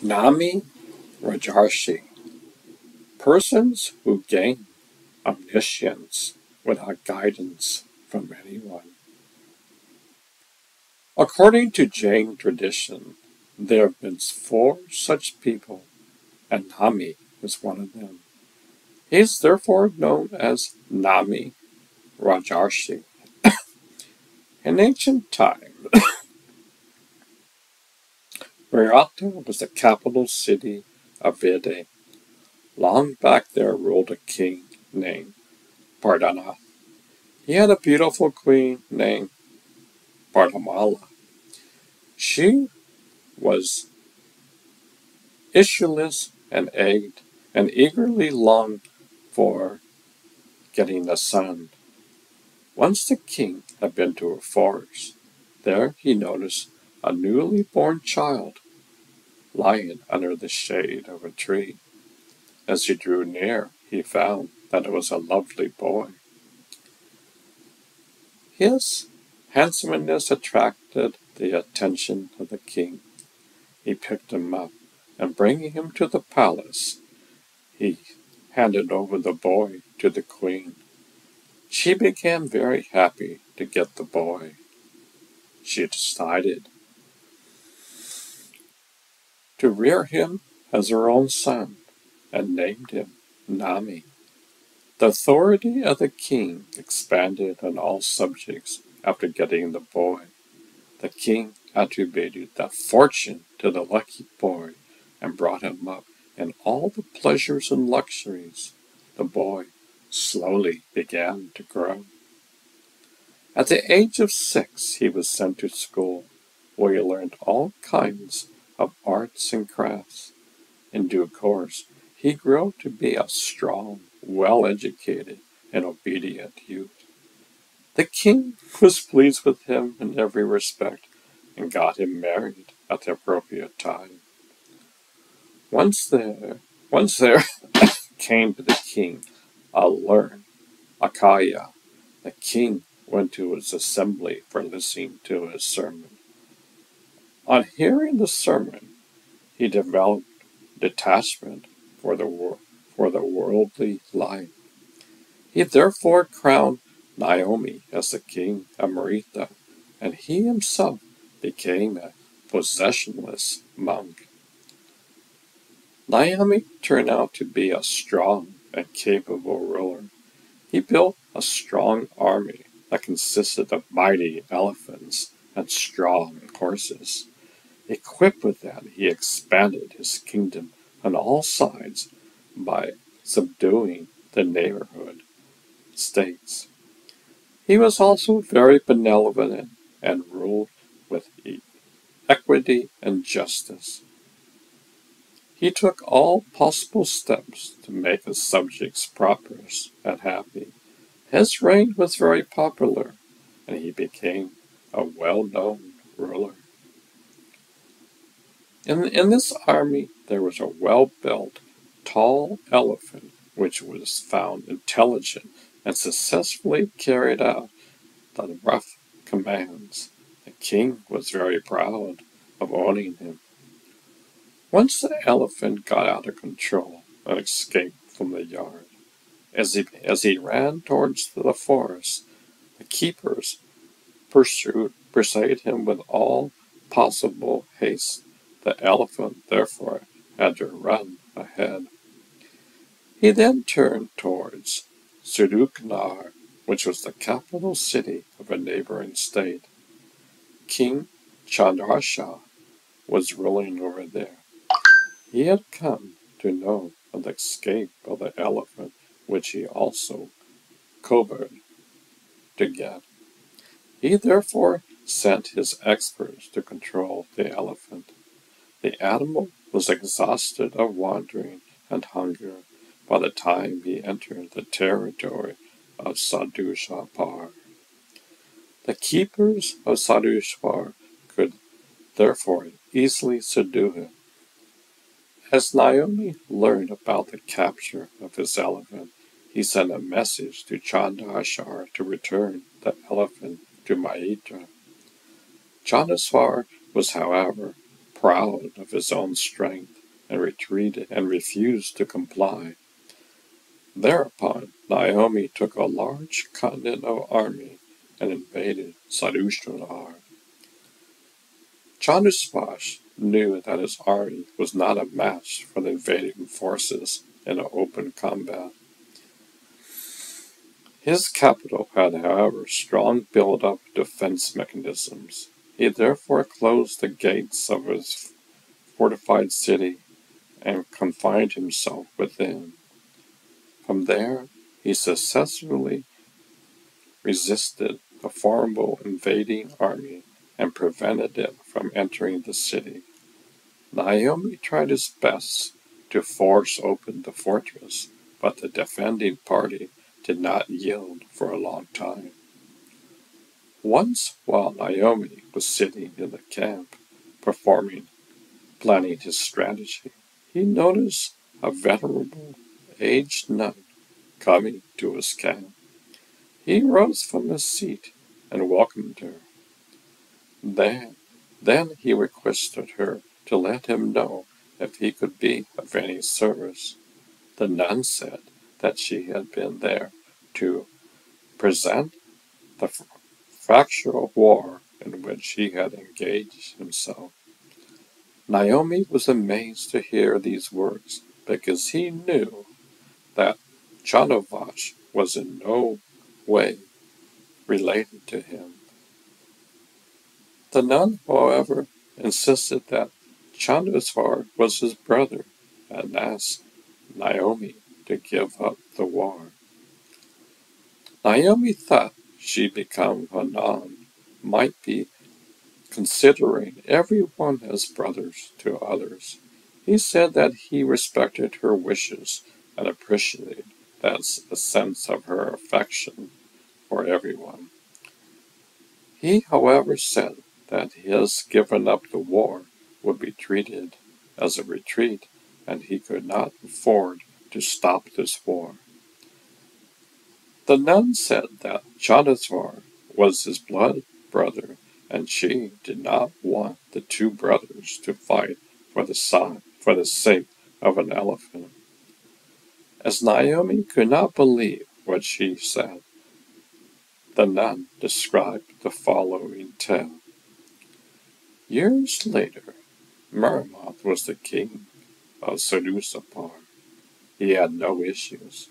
Nami Rajarshi. Persons who gain omniscience without guidance from anyone. According to Jain tradition, there have been 4 such people, and Nami was one of them. He is therefore known as Nami Rajarshi. In ancient times, Virata was the capital city of Vede. Long back there ruled a king named Pardana. He had a beautiful queen named Pardamala. She was issueless and egged, and eagerly longed for getting a son. Once the king had been to a forest. There he noticed a newly born child lying under the shade of a tree. As he drew near, he found that it was a lovely boy. His handsomeness attracted the attention of the king. He picked him up, and bringing him to the palace, he handed over the boy to the queen. She became very happy to get the boy. She decided to rear him as her own son and named him Nami. The authority of the king expanded on all subjects after getting the boy. The king attributed that fortune to the lucky boy and brought him up in all the pleasures and luxuries. The boy slowly began to grow. At the age of 6, he was sent to school, where he learned all kinds of arts and crafts. In due course, he grew to be a strong, well-educated, and obedient youth. The king was pleased with him in every respect and got him married at the appropriate time. Once there came to the king a learned Akaya. The king went to his assembly for listening to his sermon. On hearing the sermon, he developed detachment for the worldly life. He therefore crowned Naomi as the king of Meritha, and he himself became a possessionless monk. Naomi turned out to be a strong and capable ruler. He built a strong army that consisted of mighty elephants and strong horses. Equipped with that, he expanded his kingdom on all sides by subduing the neighborhood states. He was also very benevolent and ruled with equity and justice. He took all possible steps to make his subjects prosperous and happy. His reign was very popular, and he became a well-known ruler. In this army there was a well-built, tall elephant which was found intelligent and successfully carried out the rough commands. The king was very proud of owning him. Once the elephant got out of control and escaped from the yard. As he ran towards the forest, the keepers pursued him with all possible haste. The elephant, therefore, had to run ahead. He then turned towards Suduknar, which was the capital city of a neighboring state. King Chandrasha was ruling over there. He had come to know of the escape of the elephant, which he also covered to get. He therefore sent his experts to control the elephant. The animal was exhausted of wandering and hunger by the time he entered the territory of Sadushapar. The keepers of Sadushapar could therefore easily subdue him. As Naomi learned about the capture of his elephant, he sent a message to Chandrashar to return the elephant to Maitra. Chandrashar was, however, proud of his own strength, and retreated and refused to comply. Thereupon Naomi took a large continental army and invaded Sarushnar. Chandrasvash knew that his army was not a match for the invading forces in an open combat. His capital had, however, strong built-up defense mechanisms. He therefore closed the gates of his fortified city and confined himself within. From there, he successfully resisted a formidable invading army and prevented it from entering the city. Naomi tried his best to force open the fortress, but the defending party did not yield for a long time. Once, while Naomi was sitting in the camp, planning his strategy, he noticed a venerable, aged nun coming to his camp. He rose from his seat and welcomed her. Then he requested her to let him know if he could be of any service. The nun said that she had been there to present the fractional war in which he had engaged himself. Naomi was amazed to hear these words, because he knew that Chandravash was in no way related to him. The nun, however, insisted that Chandasvar was his brother and asked Naomi to give up the war. Naomi thought she'd become a nun, might be considering everyone as brothers to others. He said that he respected her wishes and appreciated that a sense of her affection for everyone. He, however, said that his giving up the war would be treated as a retreat, and he could not afford to stop this war. The nun said that Chandrasvar was his blood brother, and she did not want the two brothers to fight for the sake of an elephant. As Naomi could not believe what she said, the nun described the following tale. Years later, Merimoth was the king of Sarusapar. He had no issues.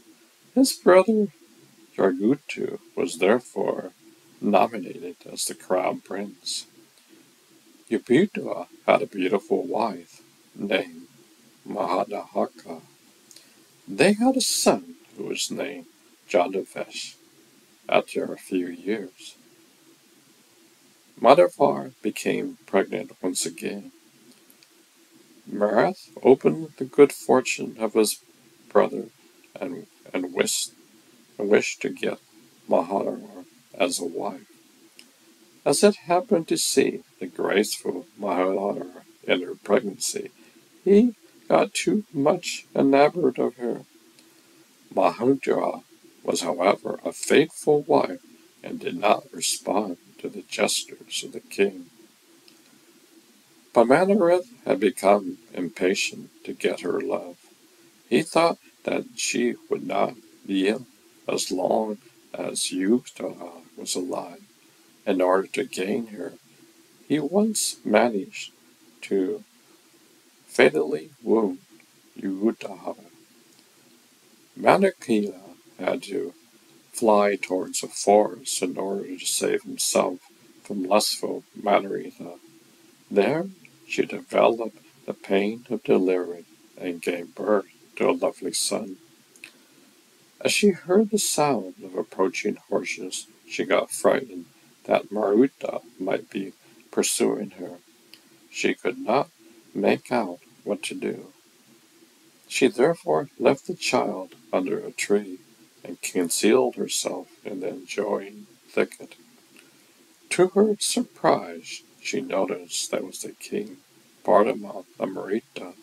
His brother Yargutu was therefore nominated as the crown prince. Yubita had a beautiful wife named Mahadahaka. They had a son who was named Jandavesh. After a few years, Madhavar became pregnant once again. Marath opened the good fortune of his brother and wished to get Mahadvar as a wife. As it happened to see the graceful Mahadvar in her pregnancy, he got too much enamored of her. Mahadra was, however, a faithful wife and did not respond to the gestures of the king. Pamanarath had become impatient to get her love. He thought that she would not yield as long as Yugdha was alive. In order to gain her, he once managed to fatally wound Yugdha. Manakila had to fly towards a forest in order to save himself from lustful Manarita. There she developed the pain of delivery and gave birth to a lovely son. As she heard the sound of approaching horses, she got frightened that Maruta might be pursuing her. She could not make out what to do. She therefore left the child under a tree and concealed herself in the adjoining thicket. To her surprise, she noticed that was the king, Pardama Amrita.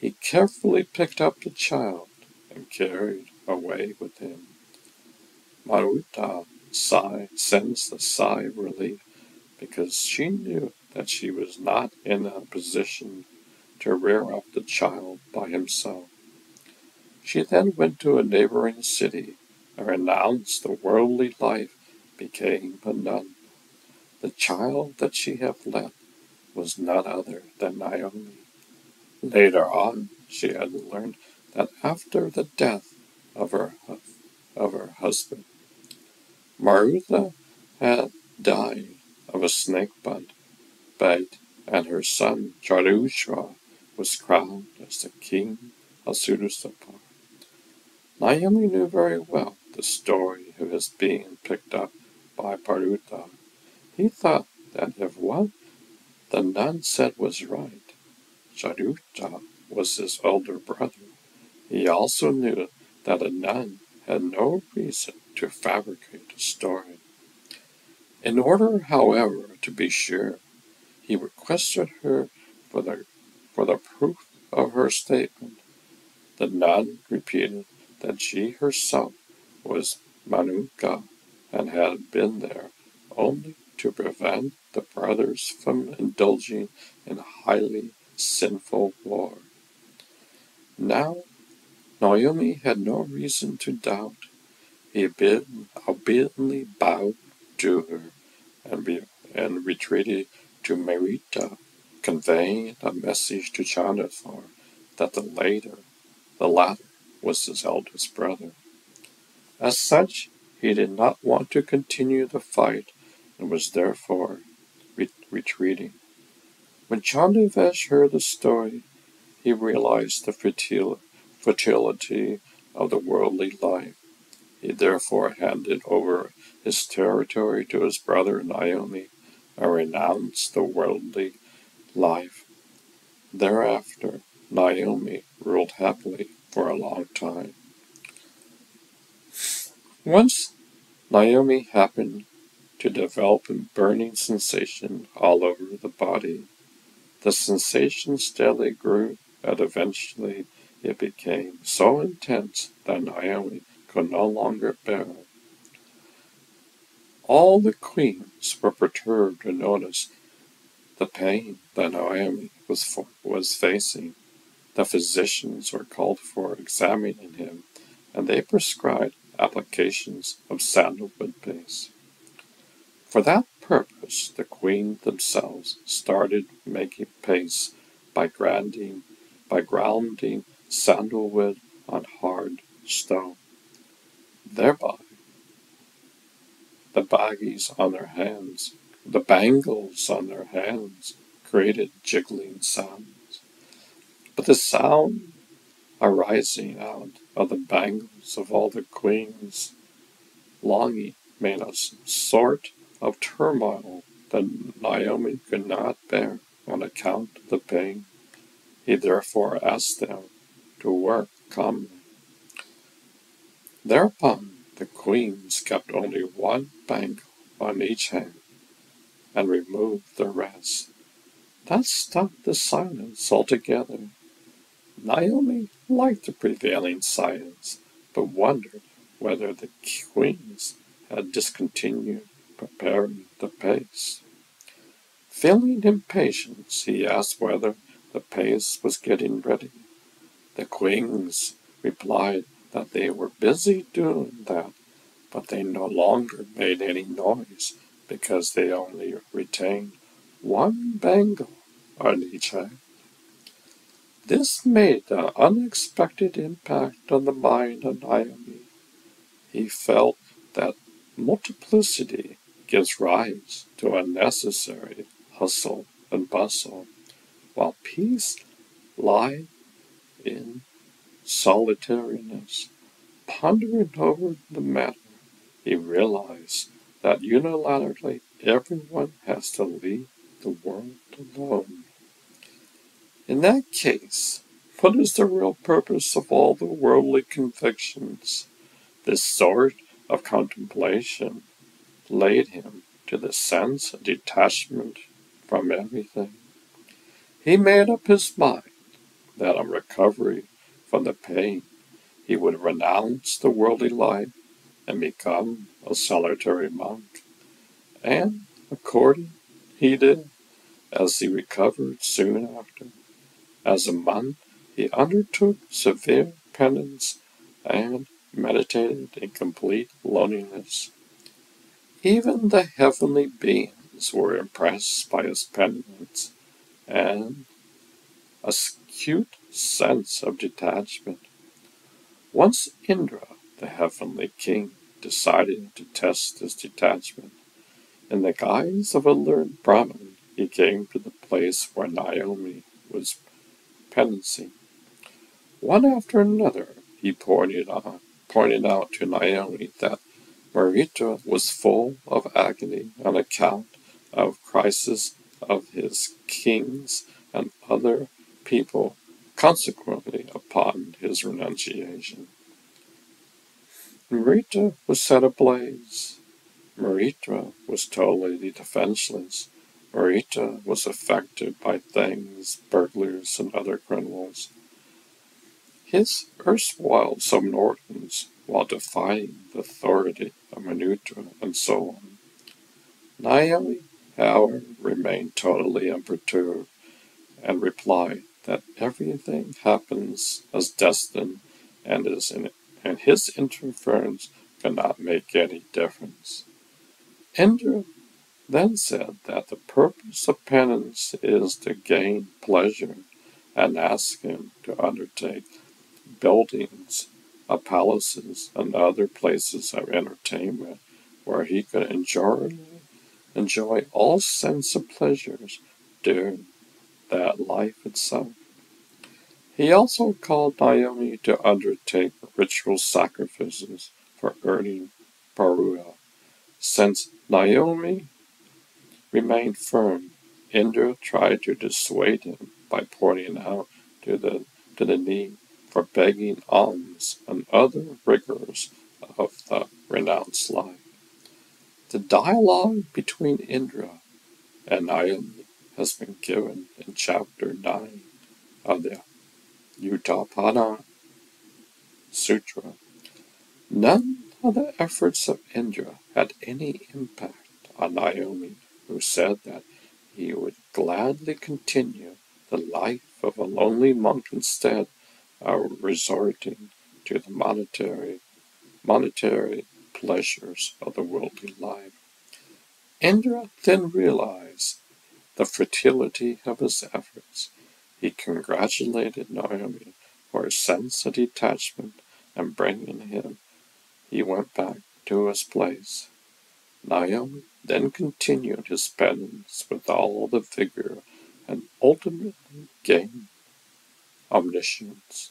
He carefully picked up the child and carried away with him. Maruta sensed a sigh of relief because she knew that she was not in a position to rear up the child by himself. She then went to a neighboring city and renounced the worldly life, became a nun. The child that she had left was none other than Naomi. Later on, she had learned that after the death of her husband, Marutha had died of a snake bite, and her son Paryushan was crowned as the king of Sudusapar. Naomi knew very well the story of his being picked up by Parutha. He thought that if what the nun said was right, Charutta was his older brother. He also knew that a nun had no reason to fabricate a story. In order, however, to be sure, he requested her for the proof of her statement. The nun repeated that she herself was Manuka and had been there only to prevent the brothers from indulging in highly sinful war. Now, Naomi had no reason to doubt. He obediently bowed to her and retreated to Merita, conveying a message to Jonathan that the latter was his eldest brother. As such, he did not want to continue the fight and was therefore retreating. When Chandavesh heard the story, he realized the futility of the worldly life. He therefore handed over his territory to his brother Naomi and renounced the worldly life. Thereafter, Naomi ruled happily for a long time. Once, Naomi happened to develop a burning sensation all over the body. The sensation steadily grew, and eventually it became so intense that Naomi could no longer bear it. All the queens were perturbed to notice the pain that Naomi was facing. The physicians were called for examining him, and they prescribed applications of sandalwood paste. For that purpose, the queens themselves started making paste by grounding sandalwood on hard stone. Thereby, the bangles on their hands created jiggling sounds. But the sound arising out of the bangles of all the queens' longing made a sort of turmoil that Naomi could not bear on account of the pain. He therefore asked them to work calmly. Thereupon the queens kept only one bangle on each hand and removed the rest. That stopped the silence altogether. Naomi liked the prevailing silence, but wondered whether the queens had discontinued preparing the paste. Feeling impatient, he asked whether the paste was getting ready. The queens replied that they were busy doing that, but they no longer made any noise because they only retained one bangle on each hand. This made an unexpected impact on the mind of Naomi. He felt that multiplicity gives rise to unnecessary hustle and bustle, while peace lies in solitariness. Pondering over the matter, he realized that unilaterally everyone has to leave the world alone. In that case, what is the real purpose of all the worldly convictions? This sort of contemplation laid him to the sense of detachment from everything. He made up his mind that on recovery from the pain, he would renounce the worldly life and become a solitary monk. And according he did. as he recovered soon after. As a monk, he undertook severe penance and meditated in complete loneliness. Even the heavenly beings were impressed by his penance and acute sense of detachment. Once Indra, the heavenly king, decided to test his detachment. In the guise of a learned Brahmin, he came to the place where Naomi was penancing. One after another, he pointed out to Naomi that Marita was full of agony on account of crisis of his kings and other people, consequently upon his renunciation. Marita was set ablaze. Marita was totally defenseless. Marita was affected by things, burglars, and other criminals. His erstwhile subordinates, while defying the authority of Manutra and so on. Naomi, however, remained totally unperturbed and replied that everything happens as destined and his interference could not make any difference. Indra then said that the purpose of penance is to gain pleasure and asked him to undertake buildings of palaces and other places of entertainment where he could enjoy all sense of pleasures during that life itself. He also called Naomi to undertake ritual sacrifices for earning Paryushan. Since Naomi remained firm, Indra tried to dissuade him by pointing out to the need for begging alms and other rigors of the renounced life. The dialogue between Indra and Naomi has been given in chapter 9 of the Uttapana Sutra. None of the efforts of Indra had any impact on Naomi, who said that he would gladly continue the life of a lonely monk instead of resorting to the monetary pleasures of the worldly life. Indra then realized the futility of his efforts. He congratulated Naomi for her sense of detachment and bringing him. He went back to his place. Naomi then continued his penance with all the vigor and ultimately gained omniscience.